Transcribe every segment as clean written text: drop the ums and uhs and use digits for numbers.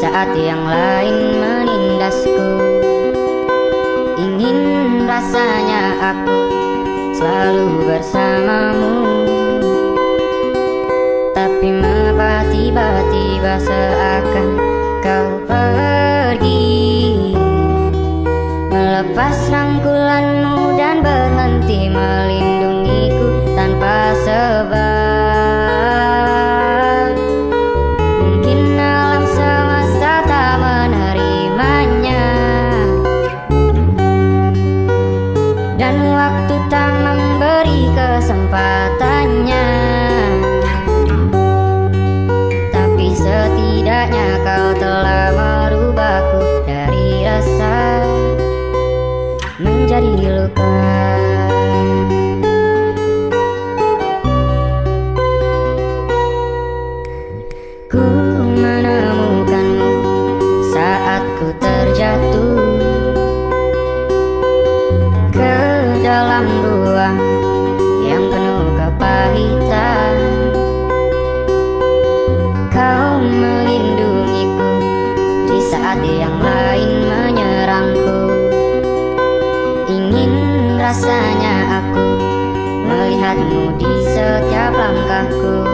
saat yang lain menindasku. Ingin rasanya aku selalu bersamamu, tapi mengapa tiba-tiba seakan kau pergi, melepas rangkulanmu dan berhenti melindungiku tanpa sebab. Mungkin alam semesta tak menerimanya, dan waktu tak memberi kesempatannya. Tapi setidaknya kau telah merubahku dari rasa menjadi luka. Ku menemukanmu saat ku terjatuh ke dalam ruang yang penuh kepahitan. Kau melindungiku di saat yang lain menyerangku. Ingin rasanya aku melihatmu di setiap langkahku,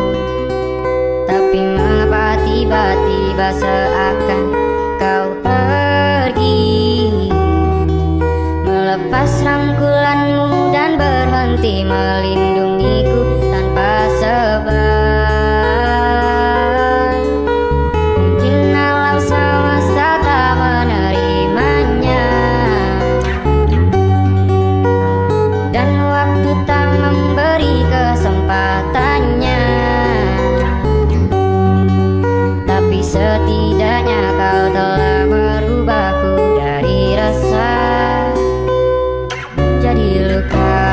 tapi mengapa tiba-tiba seakan kau pergi, melepas rangkulanmu dan berhenti melindungiku tanpa sebab. Mungkin alam semesta tak menerimanya, dan waktu tak memberi kesempatannya. Tapi setidaknya kau telah merubahku dari rasa menjadi luka.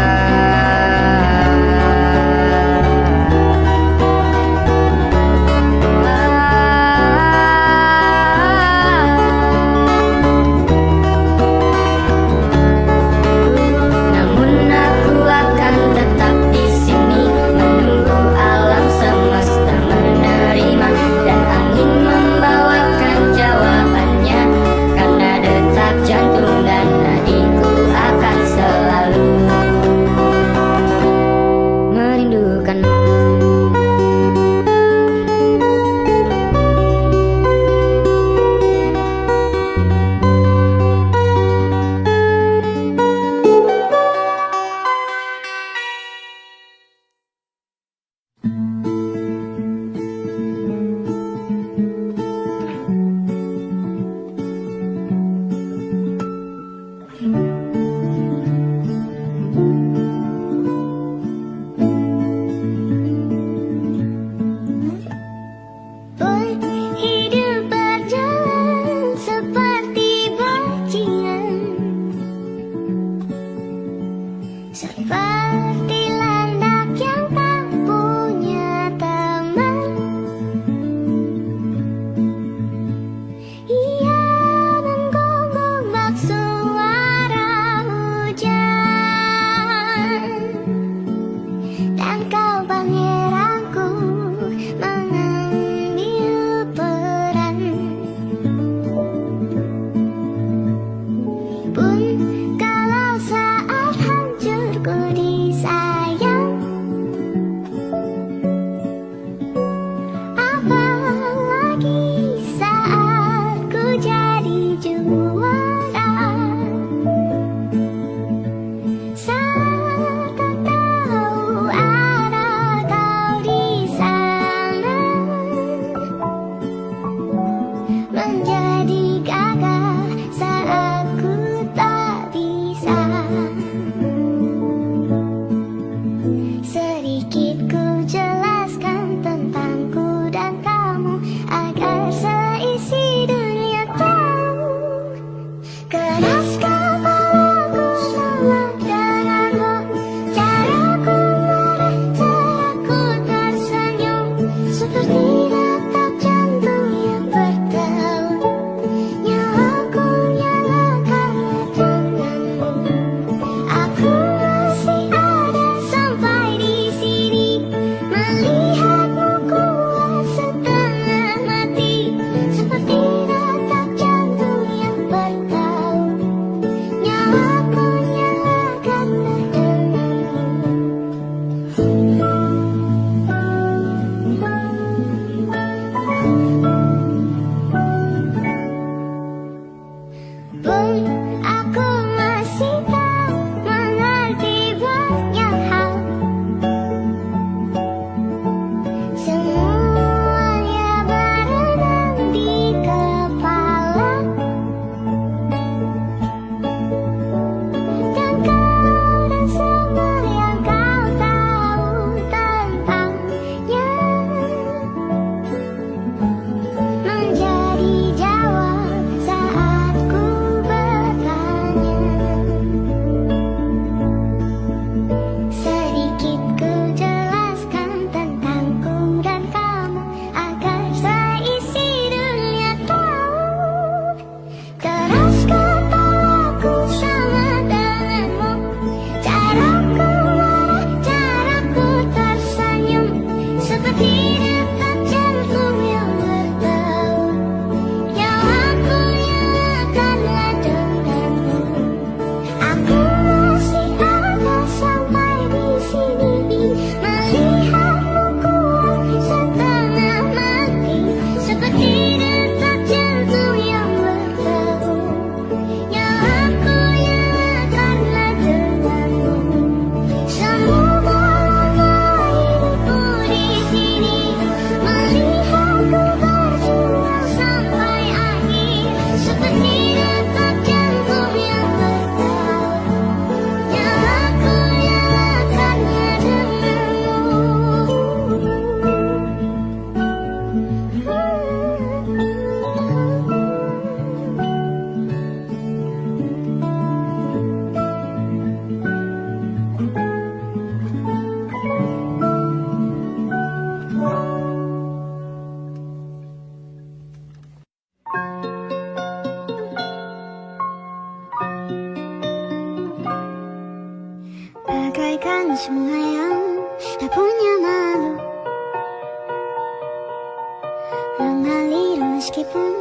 mengalir meskipun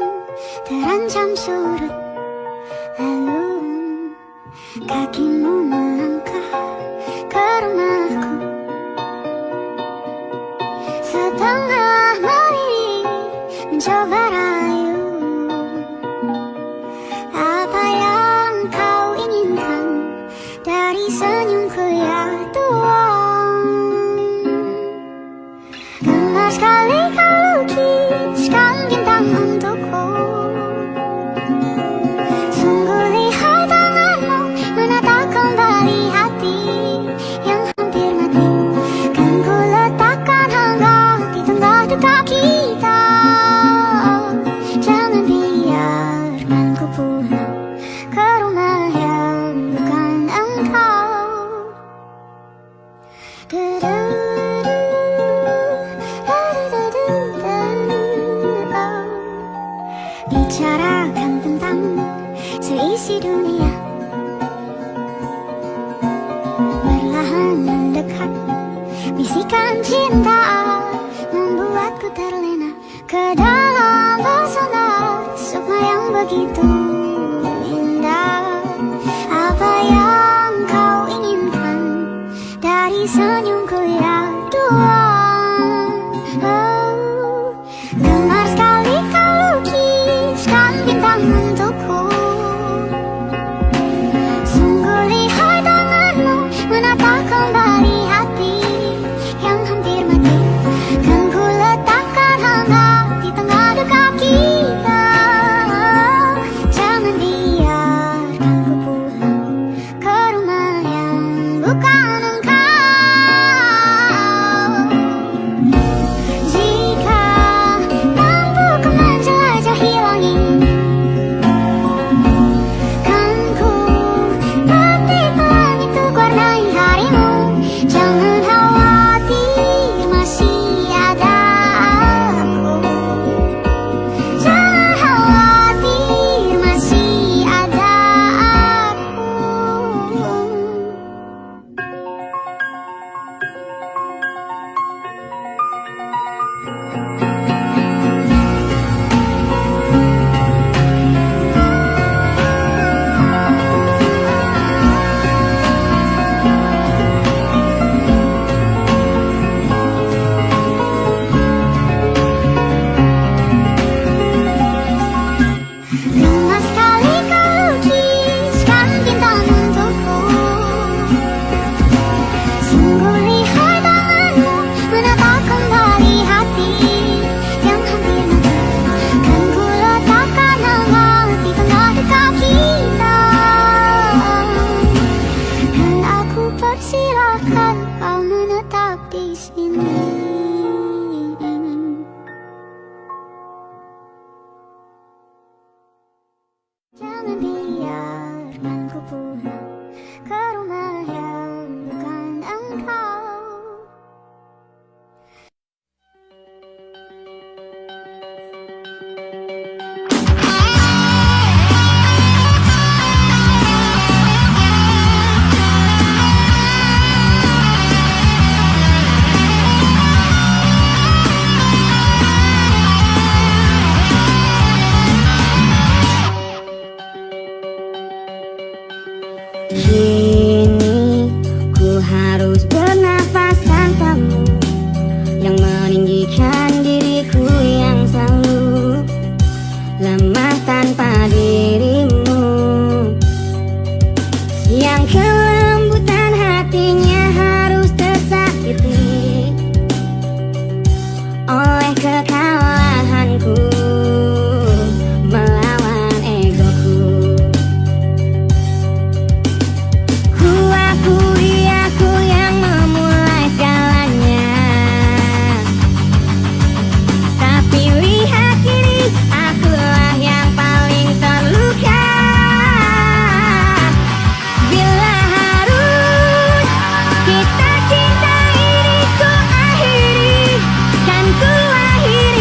terancam surut. Lalu kakimu melangkah ke rumahku, setengah melirik mencoba rayu. Apa yang kau inginkan dari senyumku ya Tuhan? Gemar sekali kau lukiskan bintang untukku. Sungguh lihat tanganmu menatap kembali hati yang hampir mati. Kan ku letakkan hangat di tengah duka kita. Jangan biarkan ku pulang ke rumah yang bukan engkau. Bicarakan tentang seisi dunia, perlahan mendekat, bisikan cinta membuatku terlena ke dalam pesona sukma yang begitu indah. Apa yang kau inginkan dari senyumku ya Tuhan? Oh, gemar sekali kau lukiskan bintang untukku. Sungguh lihat tanganmu menatap kembali hati yang hampir mati. Kan ku letakkan hangat di tengah duka kita. Jangan biarkan ku pulang ke rumah yang bukan engkau. Jika mampu ku menjelajahi langit, kan ku petik langit untuk warnai harimu. Jangan khawatir, masih ada aku. Jangan khawatir, masih ada aku. Gemar sekali kau lukiskan bintang untukku. Sungguh lihat tanganmu menatap kembali hati yang hampir mati. Kan ku letakkan hangat di tengah duka kita. Kan aku persilahkan kau menetap di sini. Jangan biarkan ku pulang ke rumah yang bukan engkau. Kini ku harus bernafas tanpamu, yang meninggikan diriku yang selalu lemah tanpa dirimu. Yang kelembutan hatinya harus tersakiti oleh kekalahanku melawan egoku. Ku akui aku yang memulai segalanya, tapi lihat kini akulah yang paling terluka. Bila harus kita cinta ini ku akhiri, kan ku akhiri.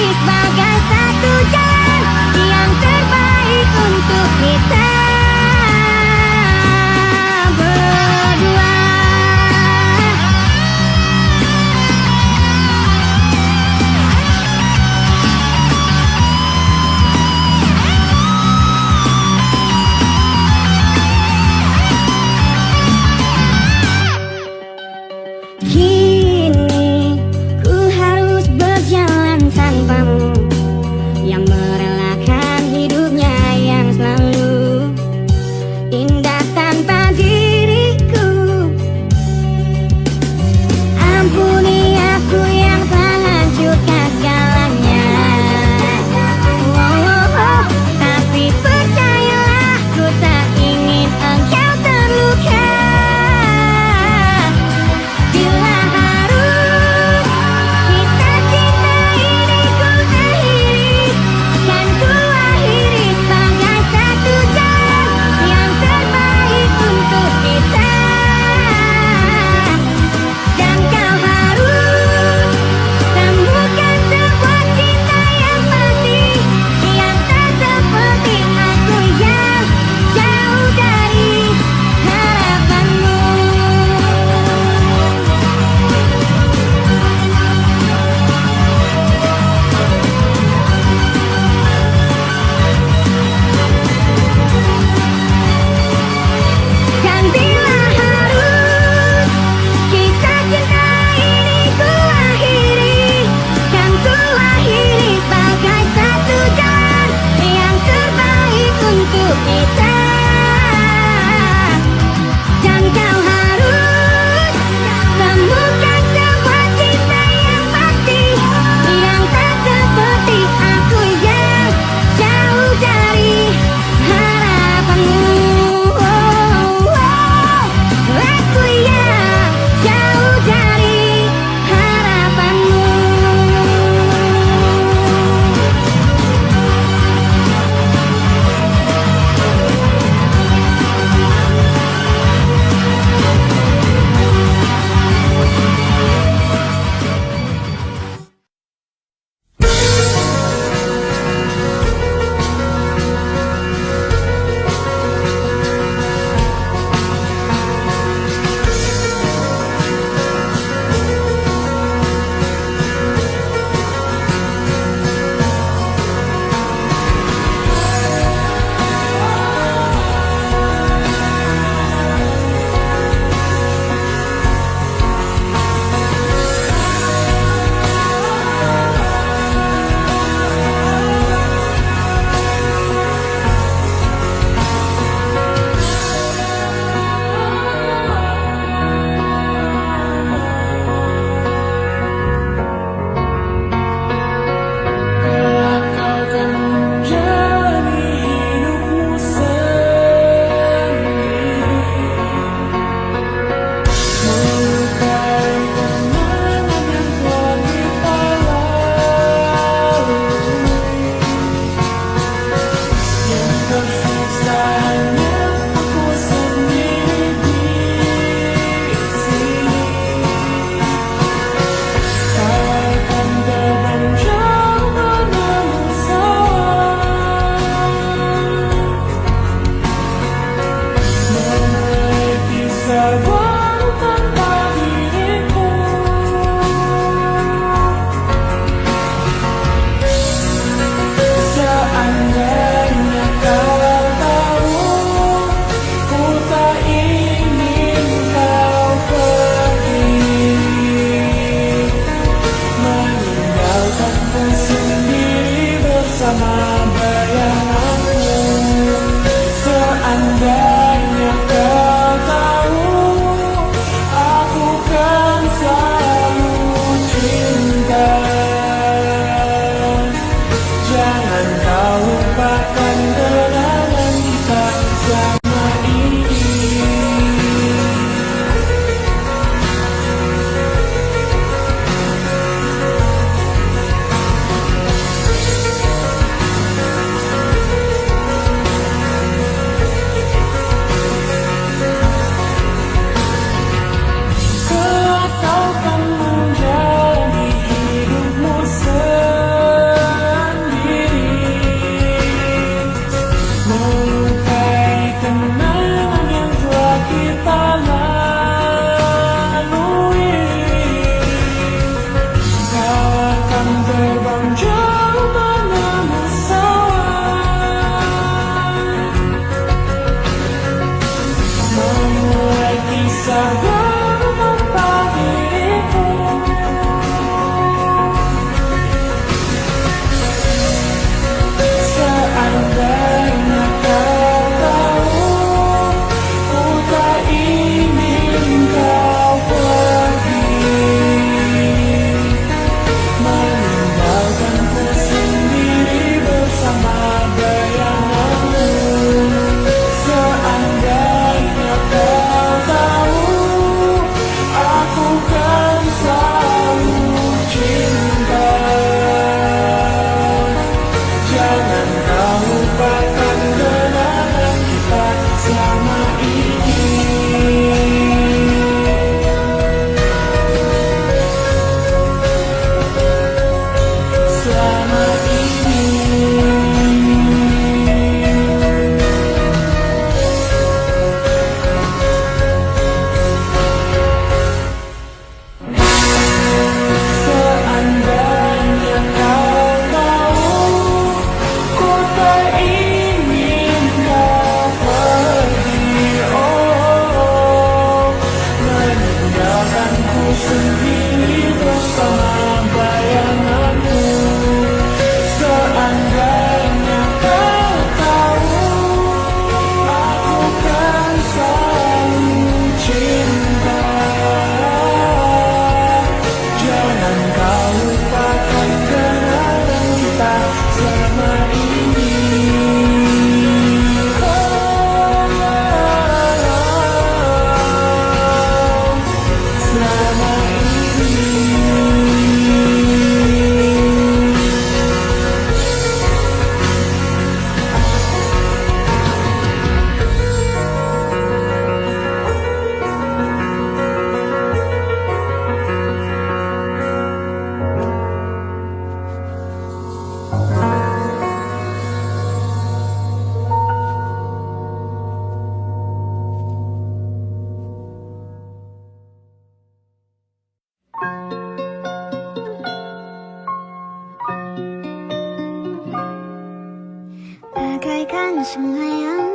bagaikan sungai yang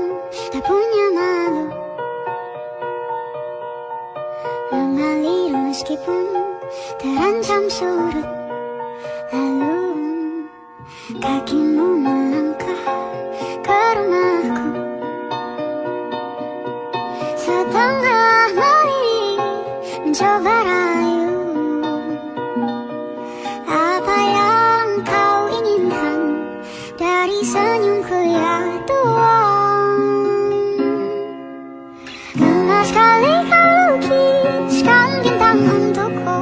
tak punya malu, mengalir meskipun terancam surut. Lalu kakimu melangkah ke rumahku, setengah meri mencoba rayu. Apa yang kau inginkan dari senyumku ya Tuhan? Gemar sekali kau lukiskan bintang untukku.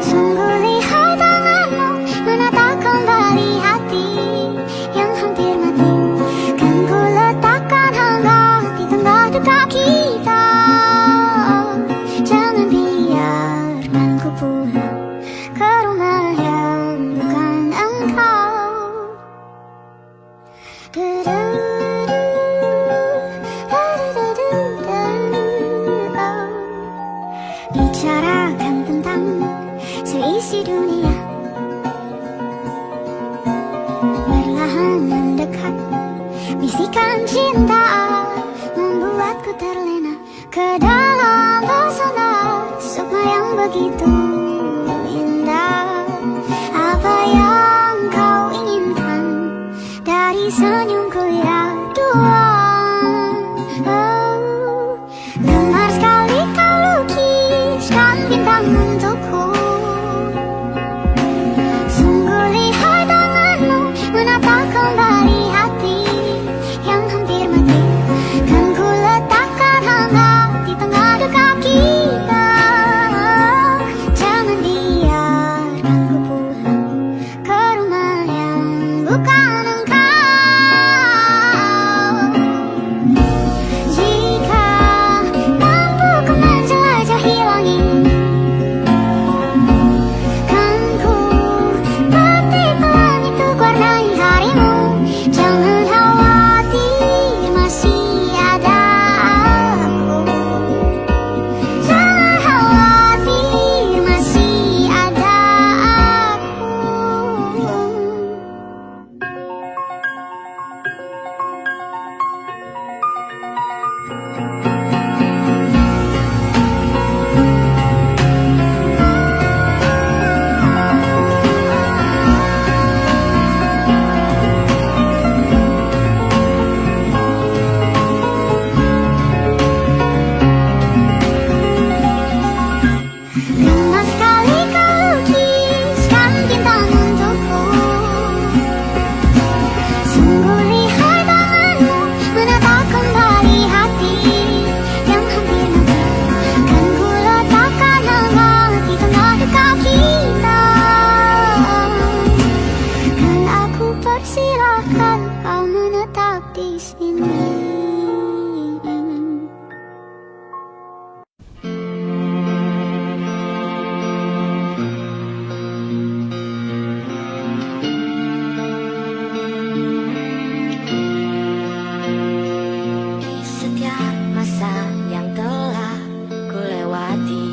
Sungguh lihat tanganmu menatap kembali hati yang hampir mati. Kan ku letakkan hangat di tengah duka kita. Jangan biarkan ku pulang ke rumah yang bukan engkau. Bicarakan tentang seisi dunia, perlahan mendekat, bisikan cinta membuatku terlena ke dalam pesona sukma yang begitu indah. Apa yang kau inginkan dari senyumku ya Tuhan? Oh, gemar sekali kau lukiskan bintang untukku. Sungguh lihat tanganmu menatap kembali hati yang hampir mati. Kan ku letakkan hangat di tengah duka kita. Jangan biarkan ku pulang ke rumah yang bukan engkau. Jika mampu ku menjelajahi langit, kan ku petik pelan itu warnai harimu. Jangan khawatir, masih ada aku. Jangan khawatir, masih ada aku. Gemar sekali kau lukiskan bintang untukku. Sungguh lihat tanganmu menatap kembali hati yang hampir mati. Kan ku letakkan hangat di tengah duka kita. Kan aku persilahkan kau menetap di sini. Di setiap masa yang telah ku lewati,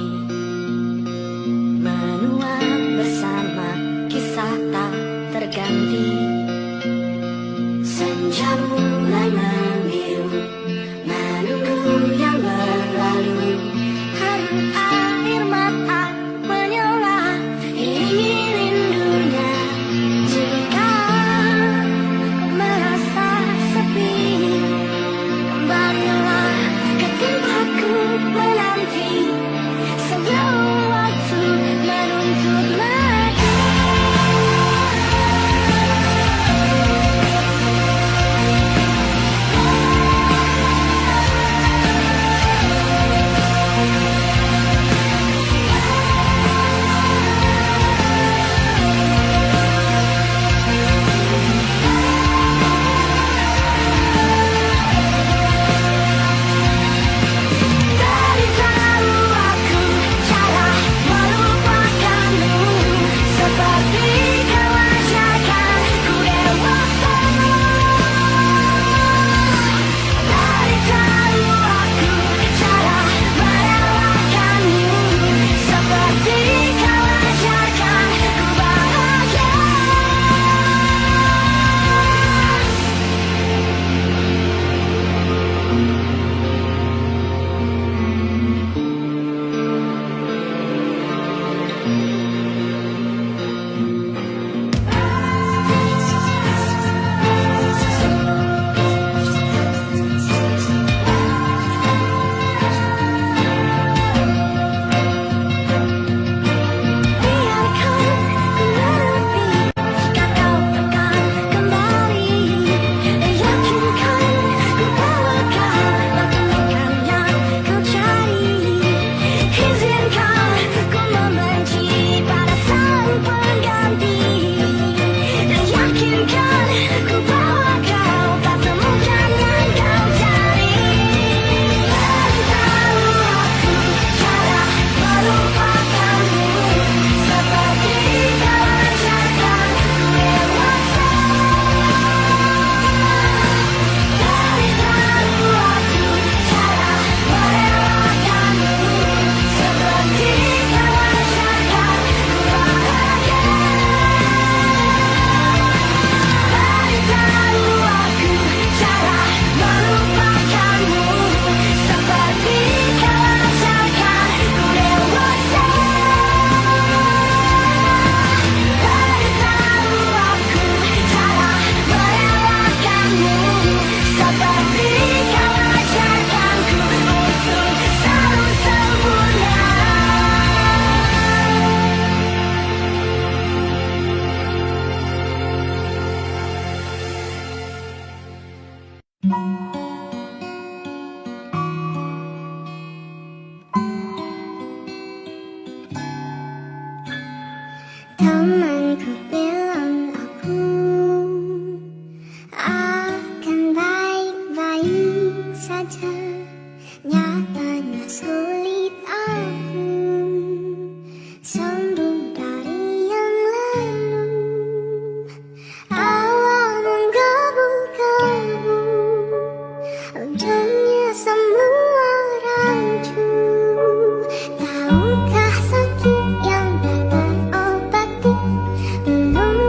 menua bersama kisah tak terganti. Senja mulai menggila.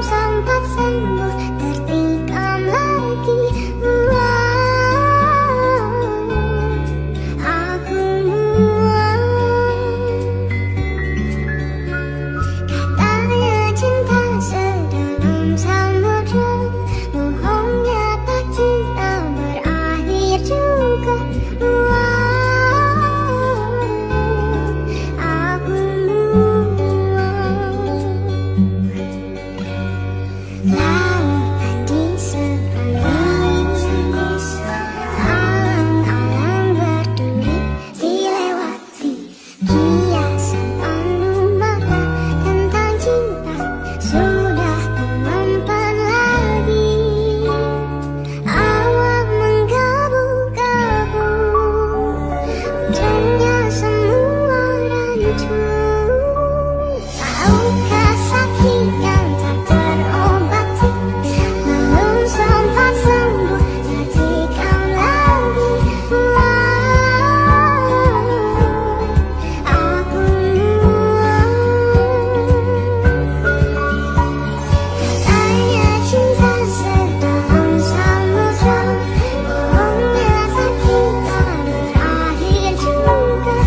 sempat sembuh tertikam lagi. Aku muak. Katanya cinta sedalam samudra, bohongnya tak cinta berakhir juga. Aku muak. Laut di seberang, alang-alang berduri dilewati, kiasan penuh makna tentang cinta sudah tak mempan lagi. Awal menggebu-gebu, hujannya semua rancu. Tahukah sakit yang tak terobati, belum sempat sembuh tertikam lagi. Aku muak. Katanya cinta sedalam samudra, bohongnya tak kita berakhir juga.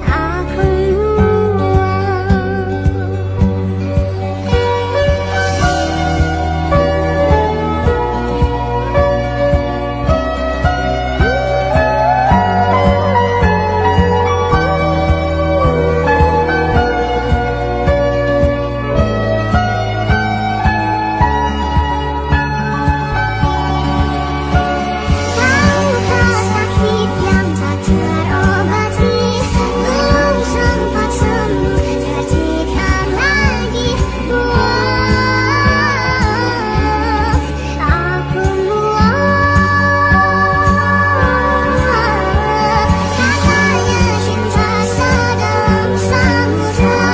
Aku tahukah sakit yang tak terobati, belum sempat sembuh tertikam lagi. Aku muak. Katanya cinta sedalam samudra,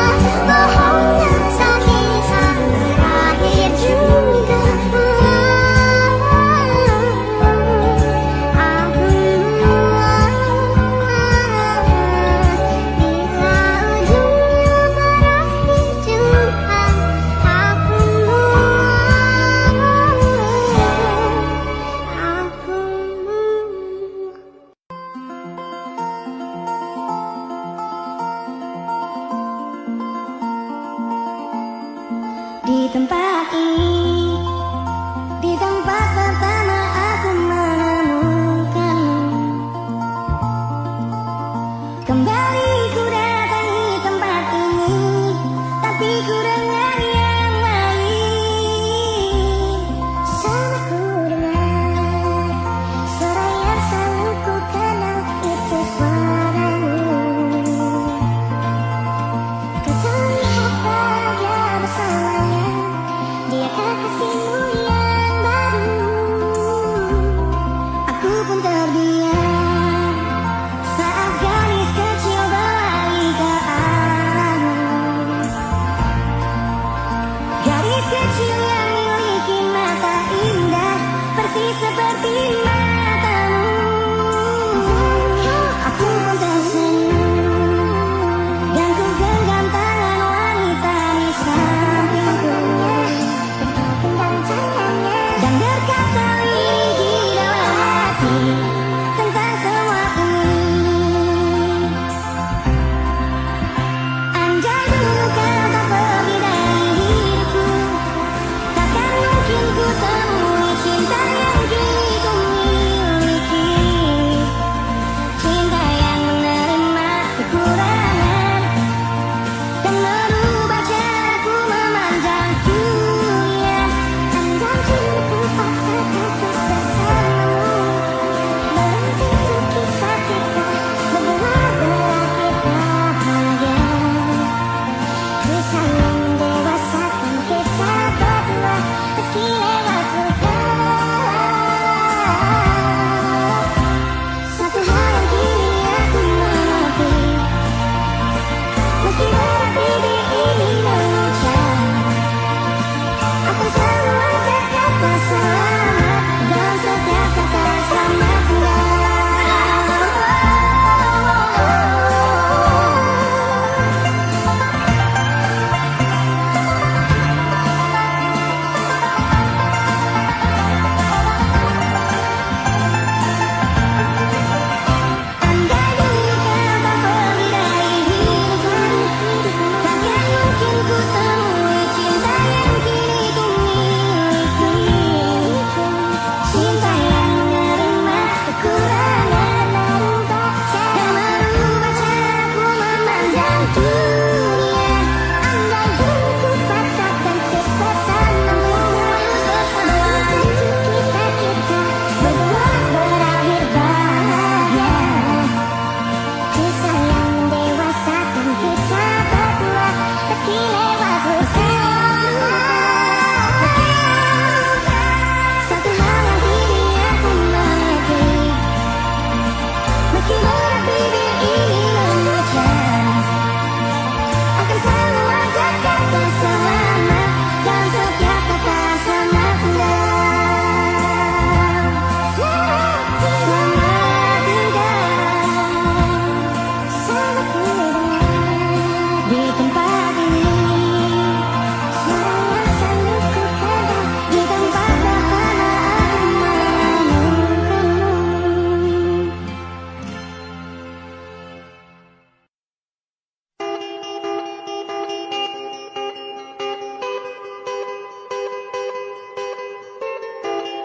bohongnya tak kita berakhir juga. Aku muak. Bila ujungnya berakhir juga. Aku muak. Aku muak. Di tempat ini, di tempat pertama aku menemukanmu. Kembali ku datangi tempat ini, tapi ku dengar yang lain. Sana ku dengar suara yang selalu ku kenal, itu suaramu. Kau terlihat bahagia bersamanya, dia kekasih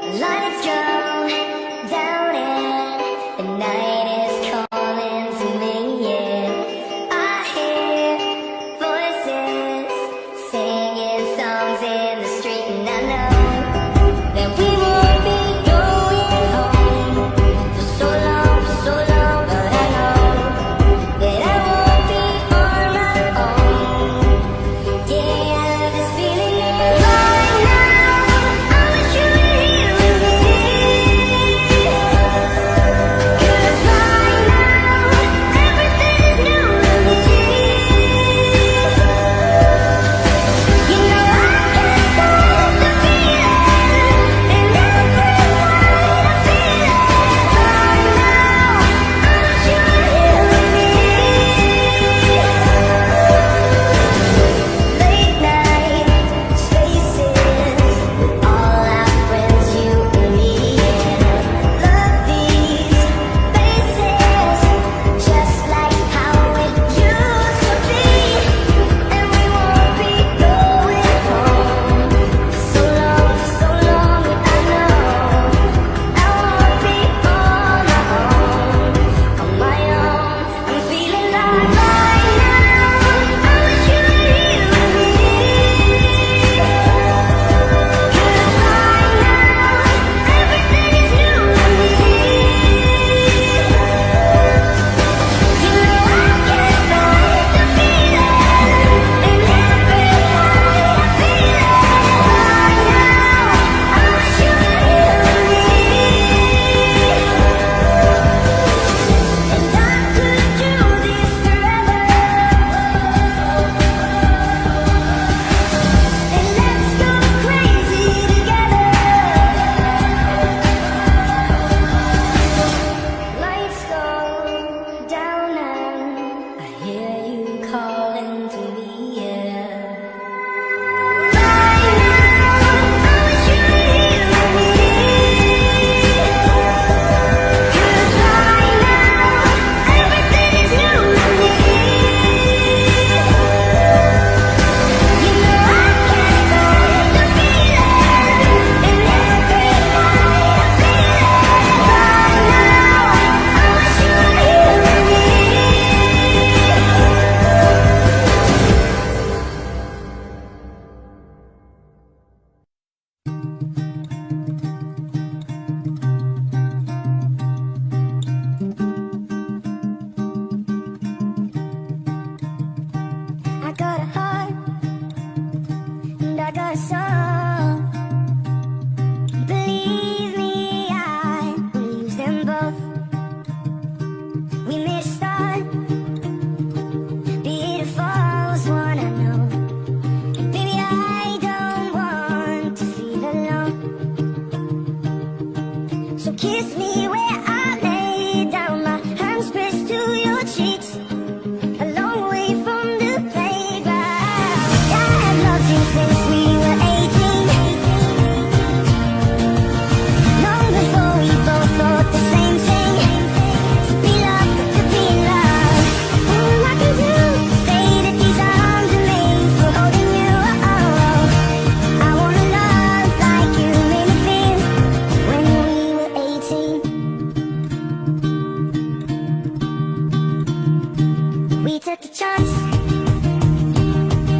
Lights go down and the night is calling to me, yeah. I hear voices singing songs in the street, and I know that we won't be going home for so long, but I know that I won't be on my own. Yeah, I love this feeling right now. I wish you were here with me. 'Cause right now everything is new to me. You know I can't fight the feeling, and every night I feel it. Right now, I wish you were here with me. Late night spaces with all our friends, you and me. Yeah, love these faces just like how it used to be. And we won't be going home for so long. I know I won't be on my own. I'm feeling like right now. I wish you were here with me. 'Cause right now everything is new to me. You know I can't fight the feeling, and every night I feel it. Right now, I wish you were here with me. And I could do this forever. And let's go crazy together. Lights go down and I hear you calling to me, yeah. Right now, I wish you were here with me. 'Cause right now everything is new to me. You know I can't fight the feeling, and every night I feel it. Right now, I wish you were here with me. I got a heart and I got a song. Believe me, I will use them both. We made a start, beautiful was one I know. Baby, I don't want to feel alone. So kiss me where I lay down, my hands pressed to your cheeks. A long way from the playground. I have loved you since we were 18. Long before we both thought the same thing. To be loved, to be loved. All I can do is say that these arms are made for holding you. I wanna love like you made me feel when we were 18. We took a chance.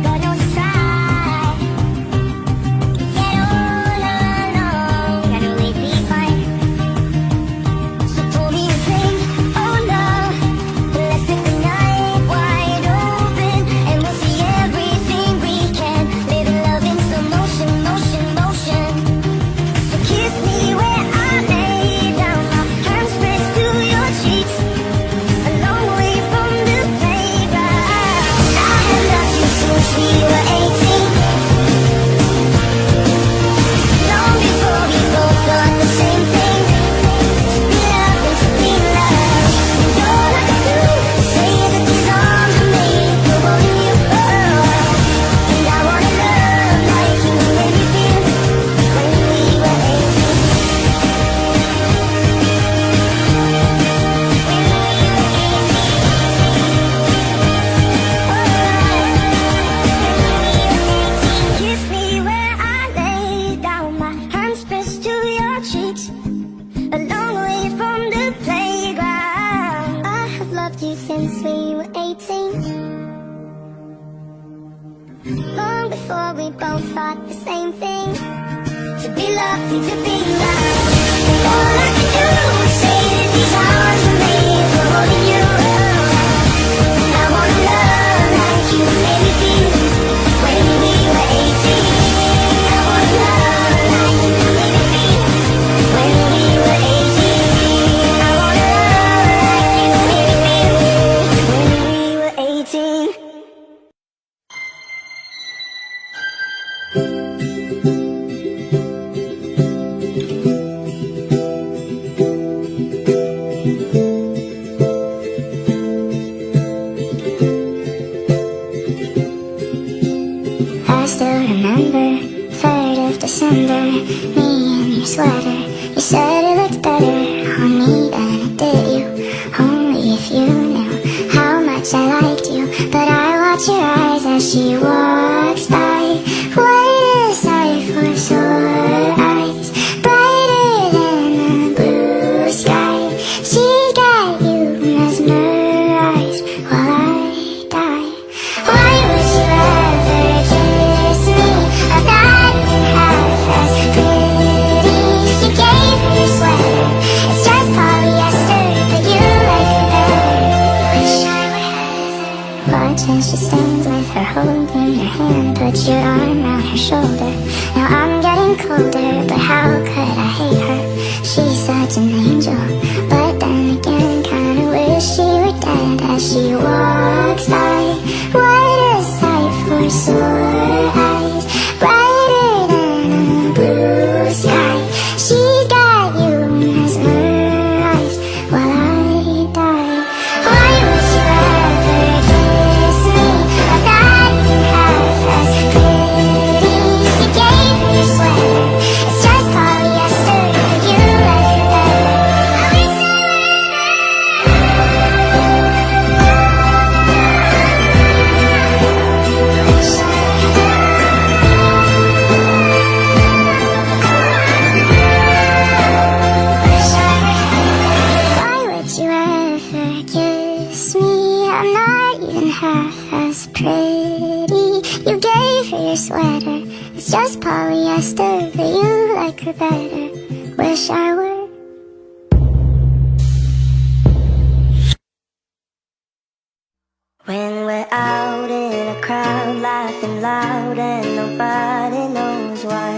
God knows I tried. Long before we both thought the same thing, to be loved and to be loved. All I could do was say that these arms were made for holding you. I wanna love like you made me feel when we were 18. I wanna love like you made me feel when we were 18. I wanna love like you made me feel when we were 18. I still remember 3rd of December, me in your sweater. You said it looked better on me than it did you. Only if you knew how much I liked you. But I watch your eyes as she walks by. White as sight for sore eyes, brighter than the blue sky. She's got you mesmerized while I die. Why would you ever kiss me? I'm not even half as pretty. You gave her your sweater, it's just polyester, but you like it better. Wish I were Heather. Watch as she stands with her holding your hand, put your arm around her shoulder. Now I'm getting colder, but how could I hate her? She's such an angel, but then again, kinda wish she were dead as she walks by. White as sight for sore eyes, brighter than a blue sky. She's got you mesmerized while I die. Why would you ever kiss me? I'm not even half as pretty. You gave her your sweater, it's just polyester, but you like it better. I wish I Why would you ever kiss me? I'm not even half as pretty. You gave her your sweater, it's just polyester, but you like her better. Wish I were. When we're out in a crowd, laughing loud and nobody knows why.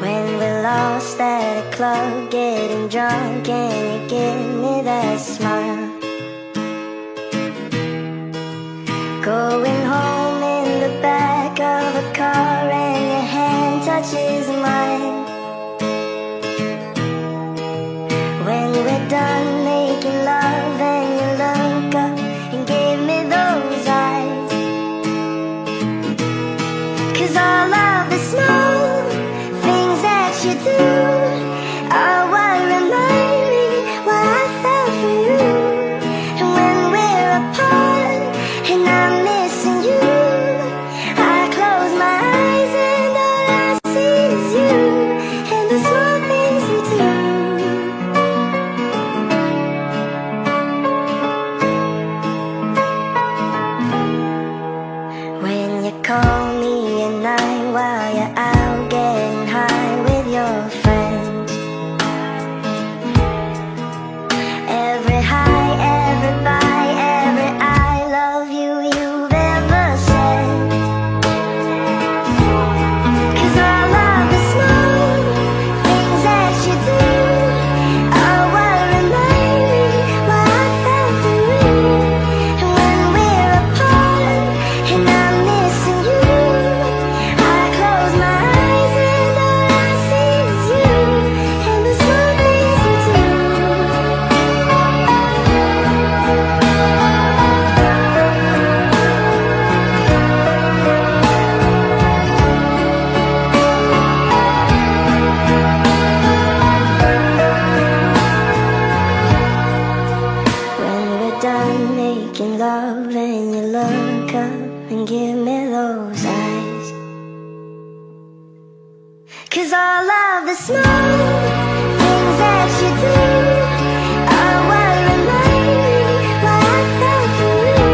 When we're lost at a club, getting drunk and you give me that smile. Going home in the back of a car and your hand touches mine. When we're done making love and you look up and give me those eyes. 'Cause all of the small things that you do are what remind me what I felt for you. And when we're apart and I'm missing you, I close my eyes and all I see is you and the small things we do. When you call me at night while you're out getting high with your friends. Every high, every bye, every I love you you've ever said. 'Cause all of the small things that you do are what remind me what I felt for you. And when we're apart and I'm missing you, I close my eyes and all I see is you and the small things we do. When we're done making love and you look up and give me those eyes. 'Cause all of the small things that you do are what remind me what I felt for you.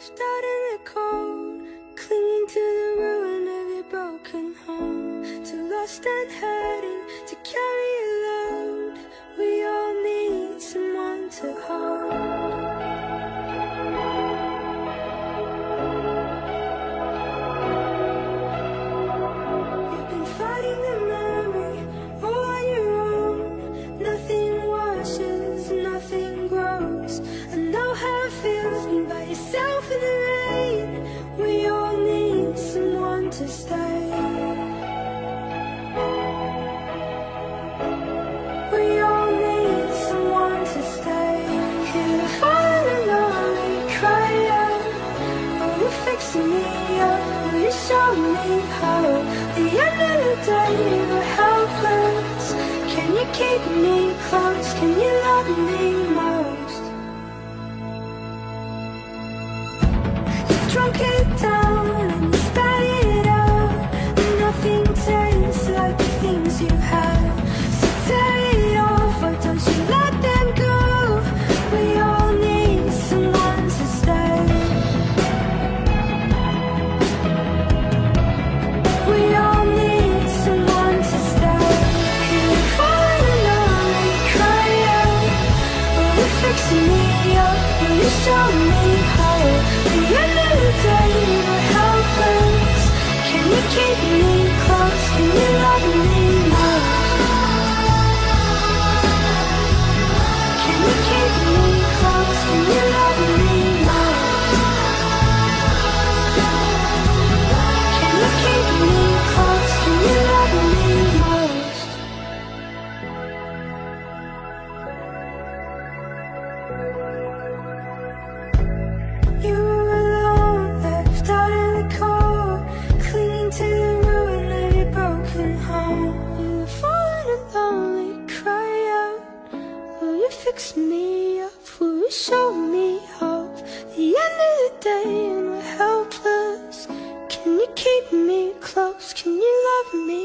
left out in the cold, clinging to the ruin of your broken home. Too lost and hurting to carry a load. We all need someone to hold. You've been fighting the memory all on your own. Nothing washes, nothing grows. I know how it feels being by yourself in the rain. We all need someone to stay. We all need someone to stay. Hear the falling and lonely cry out. Oh, you're fixing me up. Oh, you show me how. The end of the day, we're helpless. Can you keep me close? Can you love me most? You've drunk it down and you spat it out. Nothing tastes like the things you had. So tear it off, or don't you let them go. We all need someone to stay. We all need someone to stay. Hear the falling and lonely cry out. Oh, you're fixing me up. Oh, you show me how. The end of the day, we're helpless. Can you keep me close? Can you love me most? Can you keep me close? Can you love me most? Can you keep me close? Can you love me most? You were alone, left out in the cold, clinging to the ruin of your broken home. You were falling and lonely, cry out. Will you fix me up? Will you show me hope? The end of the day and we're helpless. Can you keep me close? Can you love me?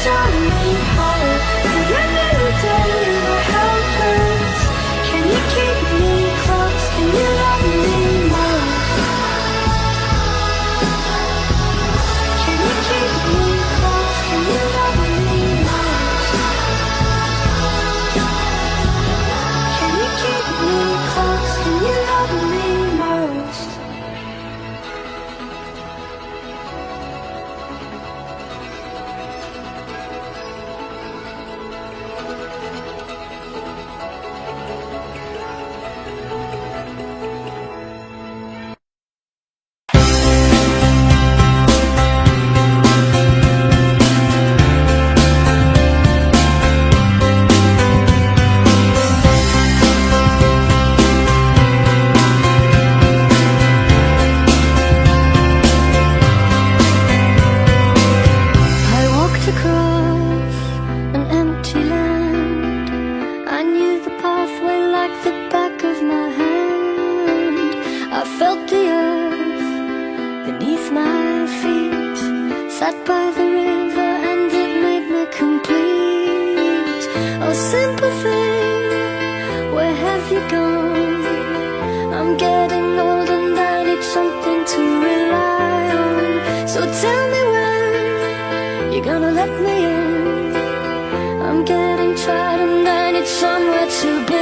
Show me how. The end of the day, we're helpless. Can you keep me close? Can you love me most? Can you keep me close? Can you love me most? Can you keep me close? Can you love me most? Sat by the river and it made me complete. Oh, simple thing, where have you gone? I'm getting old and I need something to rely on. So tell me when you're gonna let me in. I'm getting tired and I need somewhere to be.